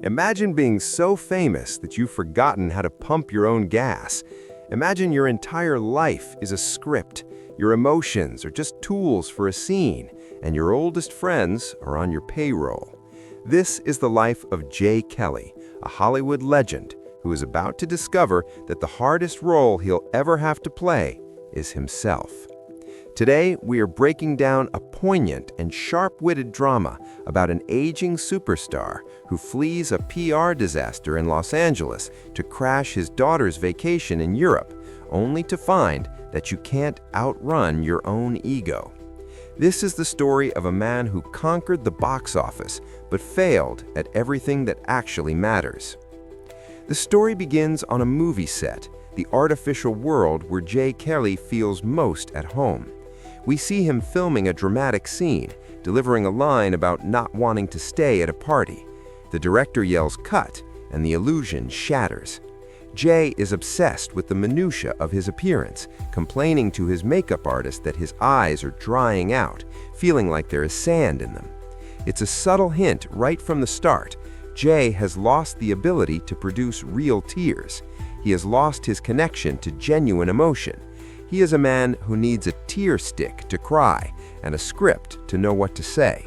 Imagine being so famous that you've forgotten how to pump your own gas. Imagine your entire life is a script. Your emotions are just tools for a scene, and your oldest friends are on your payroll. This is the life of Jay Kelly, a Hollywood legend who is about to discover that the hardest role he'll ever have to play is himself. Today, we are breaking down a poignant and sharp-witted drama about an aging superstar who flees a PR disaster in Los Angeles to crash his daughter's vacation in Europe, only to find that you can't outrun your own ego. This is the story of a man who conquered the box office but failed at everything that actually matters. The story begins on a movie set, the artificial world where Jay Kelly feels most at home. We see him filming a dramatic scene, delivering a line about not wanting to stay at a party. The director yells "cut," and the illusion shatters. Jay is obsessed with the minutiae of his appearance, complaining to his makeup artist that his eyes are drying out, feeling like there is sand in them. It's a subtle hint right from the start. Jay has lost the ability to produce real tears. He has lost his connection to genuine emotion. He is a man who needs a tear stick to cry and a script to know what to say.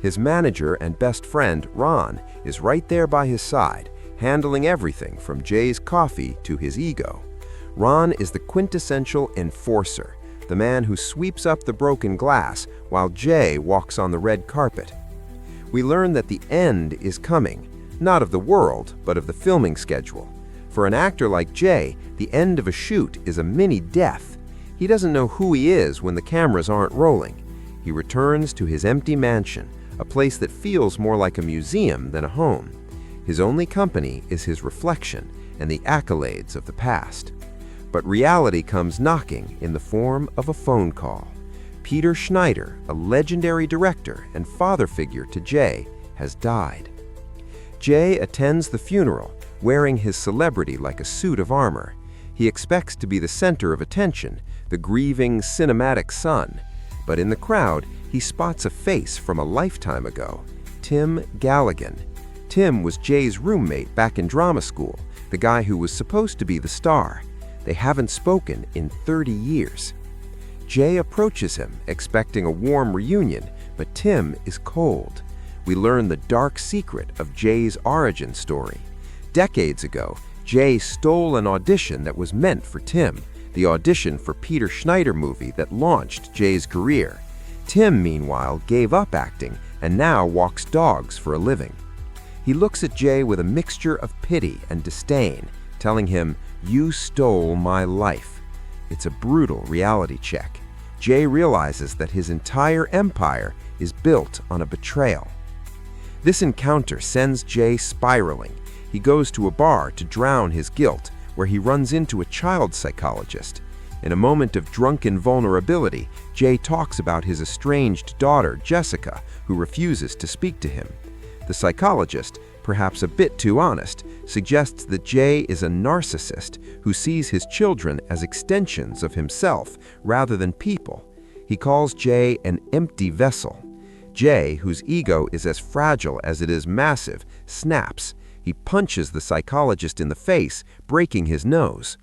His manager and best friend, Ron, is right there by his side, handling everything from Jay's coffee to his ego. Ron is the quintessential enforcer, the man who sweeps up the broken glass while Jay walks on the red carpet. We learn that the end is coming, not of the world, but of the filming schedule. For an actor like Jay, the end of a shoot is a mini-death. He doesn't know who he is when the cameras aren't rolling. He returns to his empty mansion, a place that feels more like a museum than a home. His only company is his reflection and the accolades of the past. But reality comes knocking in the form of a phone call. Peter Schneider, a legendary director and father figure to Jay, has died. Jay attends the funeral, wearing his celebrity like a suit of armor. He expects to be the center of attention, the grieving, cinematic son. But in the crowd, he spots a face from a lifetime ago, Tim Galligan. Tim was Jay's roommate back in drama school, the guy who was supposed to be the star. They haven't spoken in 30 years. Jay approaches him, expecting a warm reunion, but Tim is cold. We learn the dark secret of Jay's origin story. Decades ago, Jay stole an audition that was meant for Tim, the audition for Peter Schneider movie that launched Jay's career. Tim, meanwhile, gave up acting and now walks dogs for a living. He looks at Jay with a mixture of pity and disdain, telling him, "You stole my life." It's a brutal reality check. Jay realizes that his entire empire is built on a betrayal. This encounter sends Jay spiraling. He goes to a bar to drown his guilt, where he runs into a child psychologist. In a moment of drunken vulnerability, Jay talks about his estranged daughter, Jessica, who refuses to speak to him. The psychologist, perhaps a bit too honest, suggests that Jay is a narcissist who sees his children as extensions of himself rather than people. He calls Jay an empty vessel. Jay, whose ego is as fragile as it is massive, snaps. He punches the psychologist in the face, breaking his nose.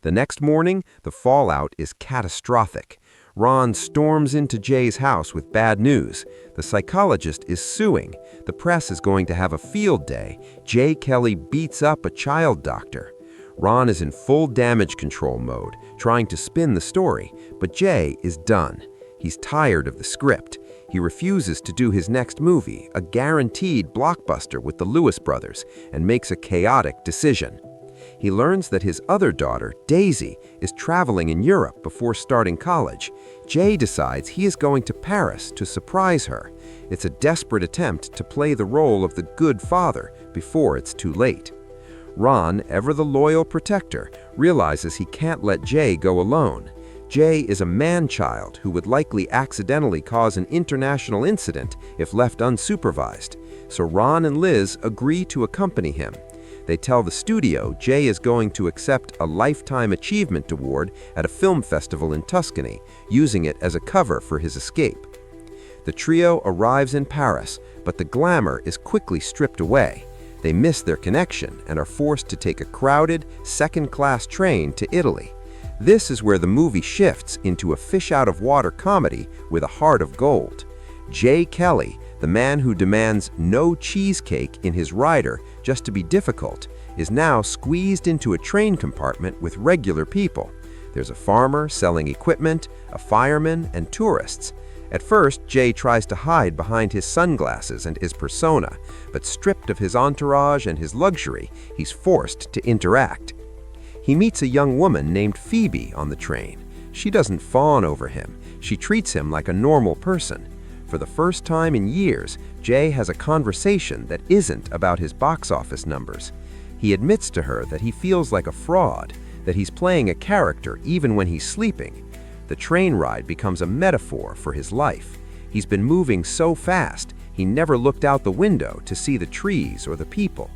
The next morning, the fallout is catastrophic. Ron storms into Jay's house with bad news. The psychologist is suing. The press is going to have a field day. Jay Kelly beats up a child doctor. Ron is in full damage control mode, trying to spin the story, but Jay is done. He's tired of the script. He refuses to do his next movie, a guaranteed blockbuster with the Lewis brothers, and makes a chaotic decision. He learns that his other daughter, Daisy, is traveling in Europe before starting college. Jay decides he is going to Paris to surprise her. It's a desperate attempt to play the role of the good father before it's too late. Ron, ever the loyal protector, realizes he can't let Jay go alone. Jay is a man-child who would likely accidentally cause an international incident if left unsupervised, so Ron and Liz agree to accompany him. They tell the studio Jay is going to accept a Lifetime Achievement Award at a film festival in Tuscany, using it as a cover for his escape. The trio arrives in Paris, but the glamour is quickly stripped away. They miss their connection and are forced to take a crowded, second-class train to Italy. This is where the movie shifts into a fish-out-of-water comedy with a heart of gold. Jay Kelly, the man who demands no cheesecake in his rider just to be difficult, is now squeezed into a train compartment with regular people. There's a farmer selling equipment, a fireman, and tourists. At first, Jay tries to hide behind his sunglasses and his persona, but stripped of his entourage and his luxury, he's forced to interact. He meets a young woman named Phoebe on the train. She doesn't fawn over him. She treats him like a normal person. For the first time in years, Jay has a conversation that isn't about his box office numbers. He admits to her that he feels like a fraud, that he's playing a character even when he's sleeping. The train ride becomes a metaphor for his life. He's been moving so fast, he never looked out the window to see the trees or the people.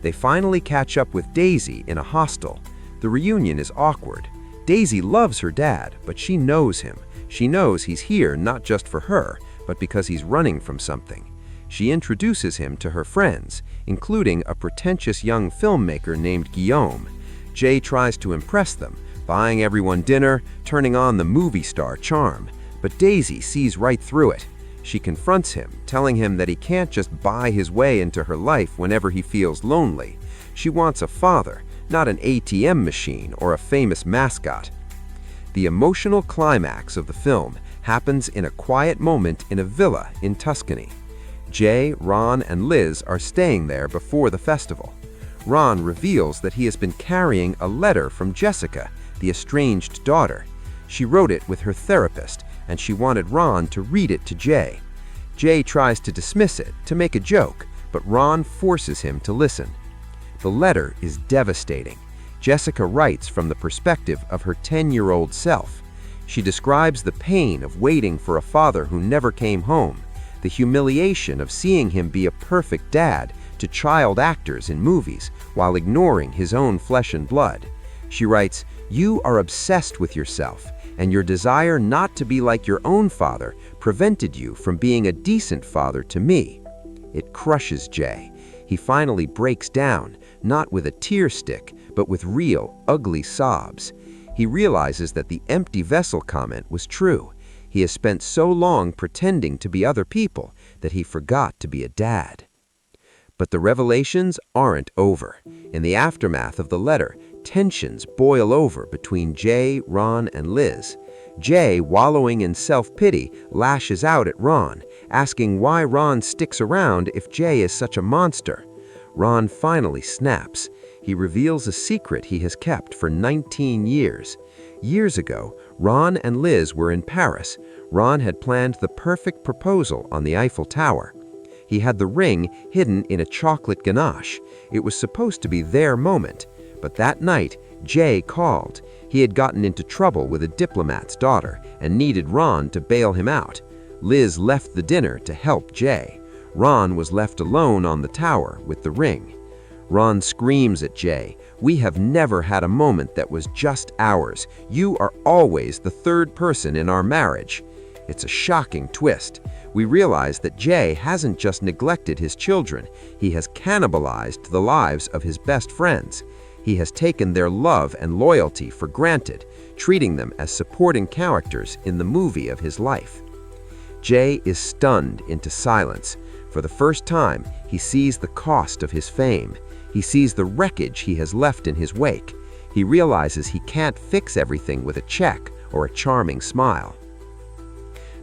They finally catch up with Daisy in a hostel. The reunion is awkward. Daisy loves her dad, but she knows him. She knows he's here not just for her, but because he's running from something. She introduces him to her friends, including a pretentious young filmmaker named Guillaume. Jay tries to impress them, buying everyone dinner, turning on the movie star charm. But Daisy sees right through it. She confronts him, telling him that he can't just buy his way into her life whenever he feels lonely. She wants a father, not an ATM machine or a famous mascot. The emotional climax of the film happens in a quiet moment in a villa in Tuscany. Jay, Ron, and Liz are staying there before the festival. Ron reveals that he has been carrying a letter from Jessica, the estranged daughter. She wrote it with her therapist, and she wanted Ron to read it to Jay. Jay tries to dismiss it, to make a joke, but Ron forces him to listen. The letter is devastating. Jessica writes from the perspective of her 10-year-old self. She describes the pain of waiting for a father who never came home, the humiliation of seeing him be a perfect dad to child actors in movies while ignoring his own flesh and blood. She writes, "You are obsessed with yourself, and your desire not to be like your own father prevented you from being a decent father to me." It crushes Jay. He finally breaks down, not with a tear stick, but with real, ugly sobs. He realizes that the empty vessel comment was true. He has spent so long pretending to be other people that he forgot to be a dad. But the revelations aren't over. In the aftermath of the letter, tensions boil over between Jay, Ron, and Liz. Jay, wallowing in self-pity, lashes out at Ron, asking why Ron sticks around if Jay is such a monster. Ron finally snaps. He reveals a secret he has kept for 19 years. Years ago, Ron and Liz were in Paris. Ron had planned the perfect proposal on the Eiffel Tower. He had the ring hidden in a chocolate ganache. It was supposed to be their moment. But that night, Jay called. He had gotten into trouble with a diplomat's daughter and needed Ron to bail him out. Liz left the dinner to help Jay. Ron was left alone on the tower with the ring. Ron screams at Jay, "We have never had a moment that was just ours. You are always the third person in our marriage." It's a shocking twist. We realize that Jay hasn't just neglected his children, he has cannibalized the lives of his best friends. He has taken their love and loyalty for granted, treating them as supporting characters in the movie of his life. Jay is stunned into silence. For the first time, he sees the cost of his fame. He sees the wreckage he has left in his wake. He realizes he can't fix everything with a check or a charming smile.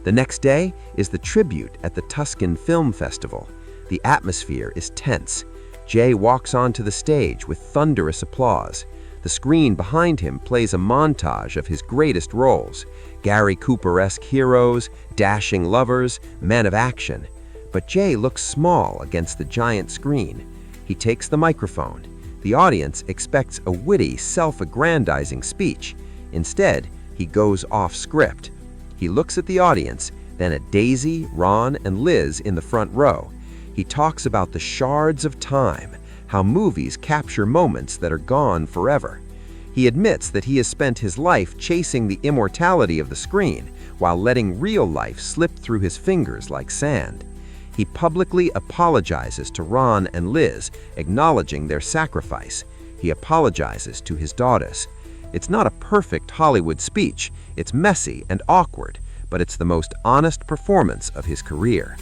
The next day is the tribute at the Tuscan Film Festival. The atmosphere is tense. Jay walks onto the stage with thunderous applause. The screen behind him plays a montage of his greatest roles: Gary Cooper-esque heroes, dashing lovers, men of action. But Jay looks small against the giant screen. He takes the microphone. The audience expects a witty, self-aggrandizing speech. Instead, he goes off script. He looks at the audience, then at Daisy, Ron, and Liz in the front row. He talks about the shards of time, how movies capture moments that are gone forever. He admits that he has spent his life chasing the immortality of the screen while letting real life slip through his fingers like sand. He publicly apologizes to Ron and Liz, acknowledging their sacrifice. He apologizes to his daughters. It's not a perfect Hollywood speech. It's messy and awkward, but it's the most honest performance of his career.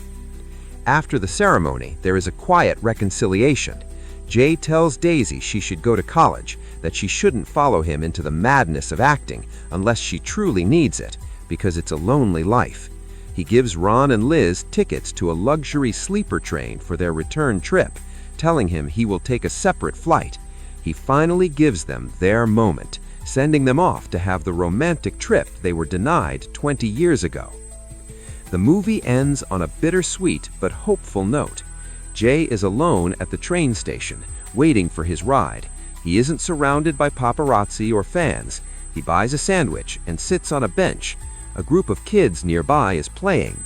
After the ceremony, there is a quiet reconciliation. Jay tells Daisy she should go to college, that she shouldn't follow him into the madness of acting unless she truly needs it, because it's a lonely life. He gives Ron and Liz tickets to a luxury sleeper train for their return trip, telling him he will take a separate flight. He finally gives them their moment, sending them off to have the romantic trip they were denied 20 years ago. The movie ends on a bittersweet but hopeful note. Jay is alone at the train station, waiting for his ride. He isn't surrounded by paparazzi or fans. He buys a sandwich and sits on a bench. A group of kids nearby is playing,